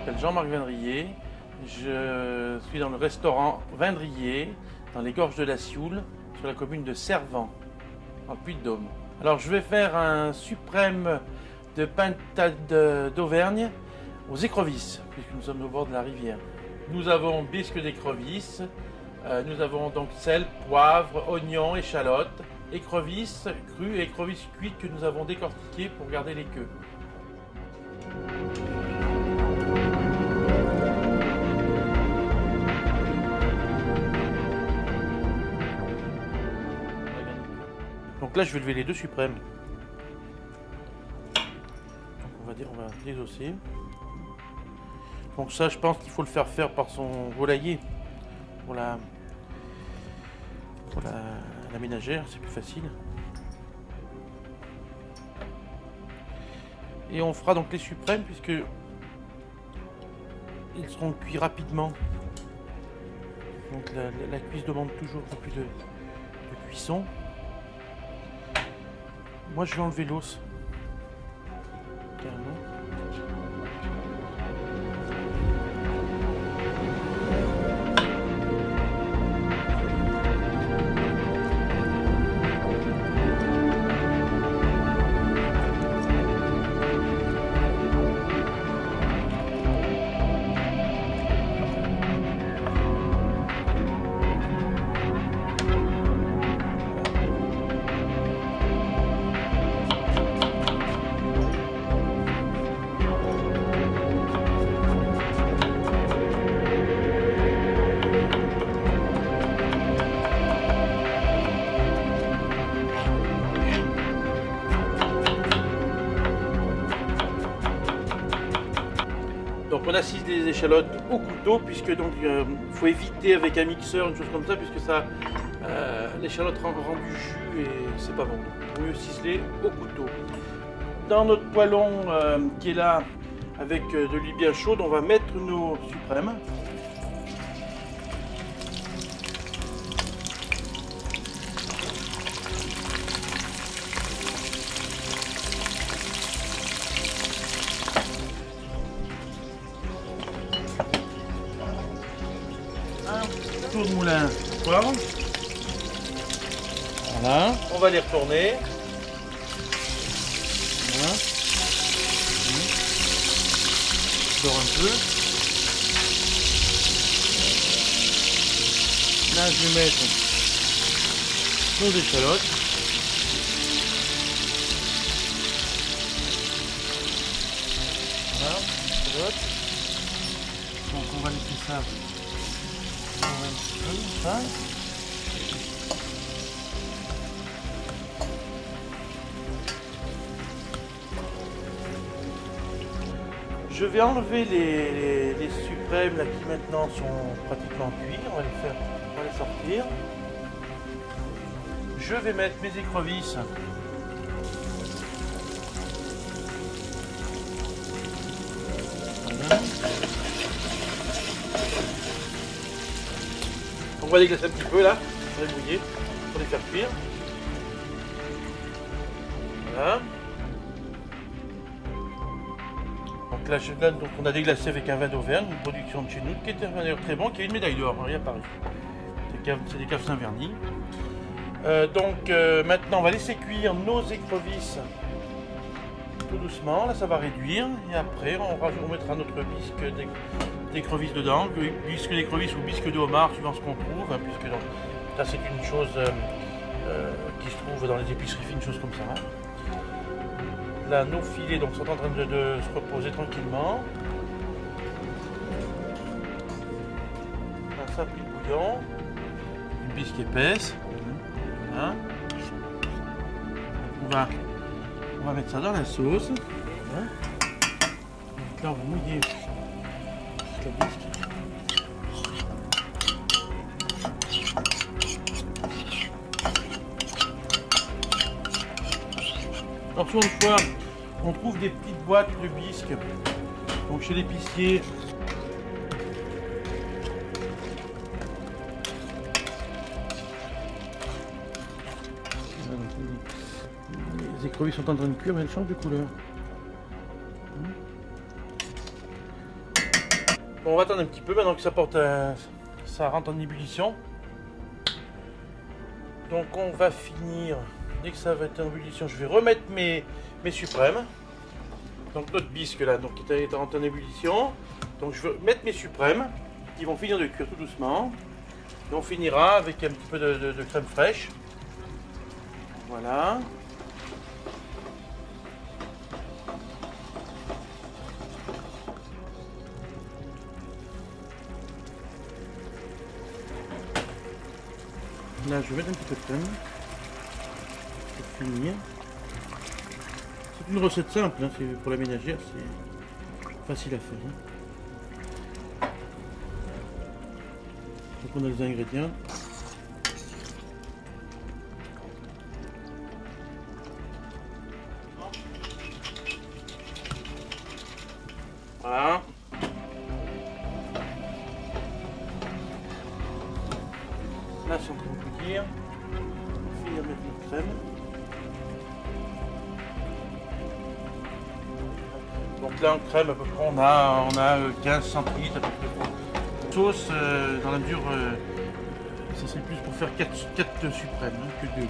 m'appelle Jean-Marc Vindrier. Je suis dans le restaurant Vindrier, dans les gorges de la Sioule, sur la commune de Servans, en Puy-de-Dôme. Alors je vais faire un suprême de pintade d'Auvergne aux écrevisses, puisque nous sommes au bord de la rivière. Nous avons bisque d'écrevisses, nous avons donc sel, poivre, oignon, échalote, écrevisses crues et écrevisses cuites que nous avons décortiquées pour garder les queues. Donc là je vais lever les deux suprêmes. Donc on va désosser. Donc ça je pense qu'il faut le faire faire par son volailler. Pour la ménagère, c'est plus facile. Et on fera donc les suprêmes puisque ils seront cuits rapidement. Donc la cuisse demande toujours un peu plus de cuisson. Moi je vais enlever l'os. Carrément. Donc on assise les échalotes au couteau puisque donc faut éviter avec un mixeur, une chose comme ça, puisque ça l'échalote rend du jus et c'est pas bon. Il vaut mieux ciseler au couteau. Dans notre poêlon qui est là avec de l'huile bien chaude, on va mettre nos suprêmes. Tour de moulin de poivre. Voilà. On va les retourner. Voilà. Je dors un peu. Là, je vais mettre nos échalotes. Voilà, échalotes. Donc, on va laisser ça. Je vais enlever les suprêmes là, qui maintenant sont pratiquement cuits. On va les sortir. Je vais mettre mes écrevisses. Voilà. On va les glacer un petit peu là, on va les mouiller pour les faire cuire. Voilà. Donc là donc on a déglacé avec un vin d'Auvergne, une production de chez nous, qui est d'ailleurs très bon, qui a une médaille d'or à Paris. C'est des caves Saint-Verny. Maintenant on va laisser cuire nos écrevisses tout doucement, là ça va réduire, et après on mettra notre bisque d'écrevisses dedans, bisque d'écrevisses ou bisque de homard suivant ce qu'on trouve, hein, puisque donc, ça c'est une chose qui se trouve dans les épiceries fines, une chose comme ça. Là nos filets donc, sont en train de se reposer tranquillement. Là ça a pris le bouillon, une bisque épaisse. Voilà. On va mettre ça dans la sauce. Voilà. Donc là on va mouiller la bisque. Alors souvent une fois on trouve des petites boîtes de bisques. Donc chez l'épicier. Les écrevisses sont en train de cuire mais elles changent de couleur. Bon, on va attendre un petit peu maintenant que ça rentre en ébullition. Donc on va finir, dès que ça va être en ébullition, je vais remettre mes suprêmes. Donc notre bisque là, donc qui est en ébullition. Donc je vais mettre mes suprêmes, qui vont finir de cuire tout doucement. Et on finira avec un petit peu de crème fraîche. Voilà. Là, je vais mettre un petit peu de crème pour finir. C'est une recette simple, hein, pour la ménagère, c'est facile à faire. Hein. Donc on a les ingrédients. Voilà. Là, c'est en train de bouillir. On finit de mettre notre crème. Donc là, en crème, à peu près, on a 15 centilitres à peu près. Sauce, dans la mesure, ça serait plus pour faire 4 suprêmes hein, que 2.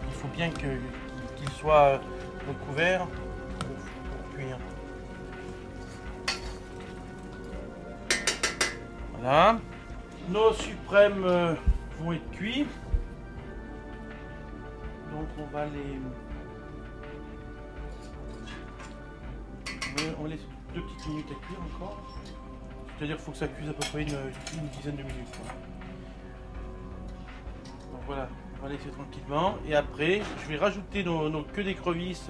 Il faut bien qu'il soit recouvert pour cuire. Voilà. Nos suprêmes vont être cuits. Donc on va on laisse 2 petites minutes à cuire encore. C'est-à-dire qu'il faut que ça cuise à peu près une dizaine de minutes. Quoi. Donc voilà, on va laisser tranquillement. Et après, je vais rajouter nos queues d'écrevisses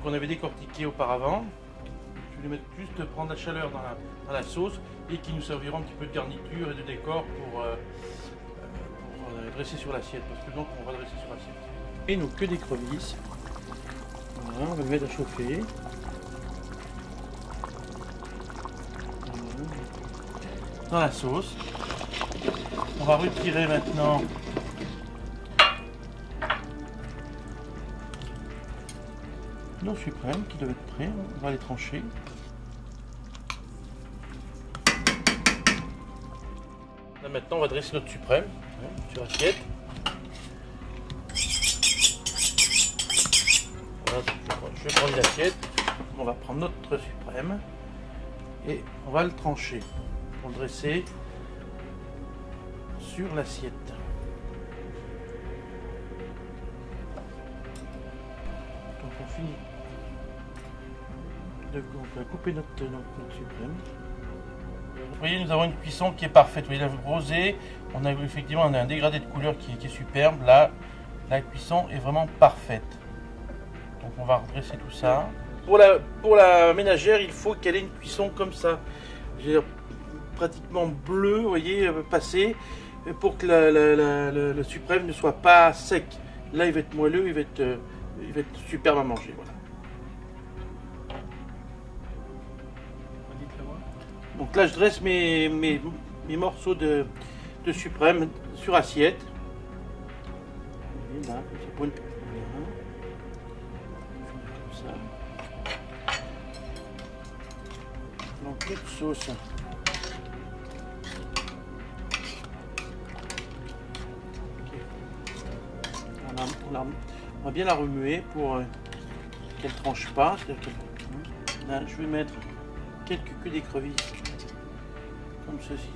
qu'on avait décortiquées auparavant. Je vais les mettre juste prendre la chaleur dans la sauce et qui nous serviront un petit peu de garniture et de décor pour dresser sur l'assiette. Parce que donc on va dresser sur l'assiette. Et nos queues d'écrevisses. Voilà, on va les mettre à chauffer. Dans la sauce. On va retirer maintenant nos suprêmes qui doivent être prêts. On va les trancher. Là maintenant on va dresser notre suprême sur l'assiette. Voilà, je vais prendre l'assiette. On va prendre notre suprême et on va le trancher. Pour le dresser sur l'assiette. Donc on finit on va couper notre suprême. Vous voyez, nous avons une cuisson qui est parfaite. Vous voyez, la rosée, on a effectivement un dégradé de couleur qui est superbe. Là, la cuisson est vraiment parfaite. Donc on va redresser tout ça. Pour la ménagère, il faut qu'elle ait une cuisson comme ça. Pratiquement bleu, vous voyez, passé, pour que le suprême ne soit pas sec. Là, il va être moelleux, il va être superbe à manger. Voilà. Donc là, je dresse mes morceaux de suprême sur assiette. Et là, comme ça. Donc, notre sauce. On va bien la remuer pour qu'elle ne tranche pas. Là, je vais mettre quelques queues d'écrevisses comme ceci.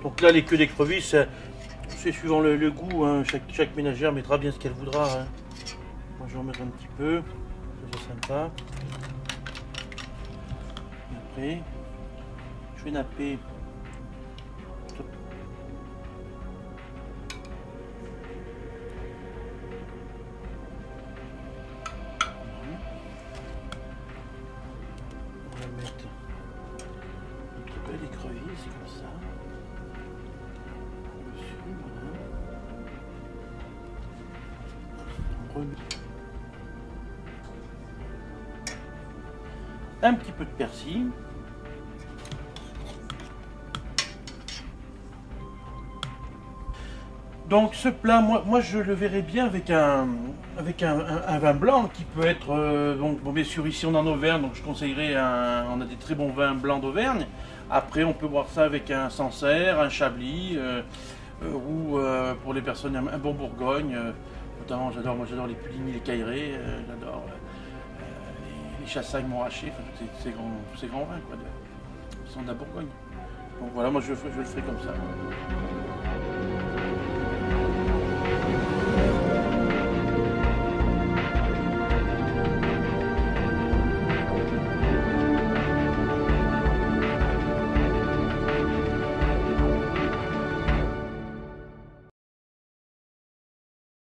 Donc là, les queues d'écrevisses, c'est suivant le goût. Hein. Chaque ménagère mettra bien ce qu'elle voudra. Hein. Moi, je vais en mettre un petit peu. C'est sympa. Et après, je vais napper. D'écrevisses comme ça. Dessus, voilà. Un petit peu de persil. Donc ce plat, moi je le verrais bien avec un vin blanc qui peut être, donc bon, bien sûr ici on est en Auvergne, donc je conseillerais, on a des très bons vins blancs d'Auvergne. Après on peut boire ça avec un Sancerre, un Chablis, ou pour les personnes un bon Bourgogne. Notamment j'adore les Puligny, les Cailleret, j'adore les Chassagnes, Montrachet, enfin tous ces grands vins quoi, qui sont de la Bourgogne. Donc voilà, moi je le ferai comme ça.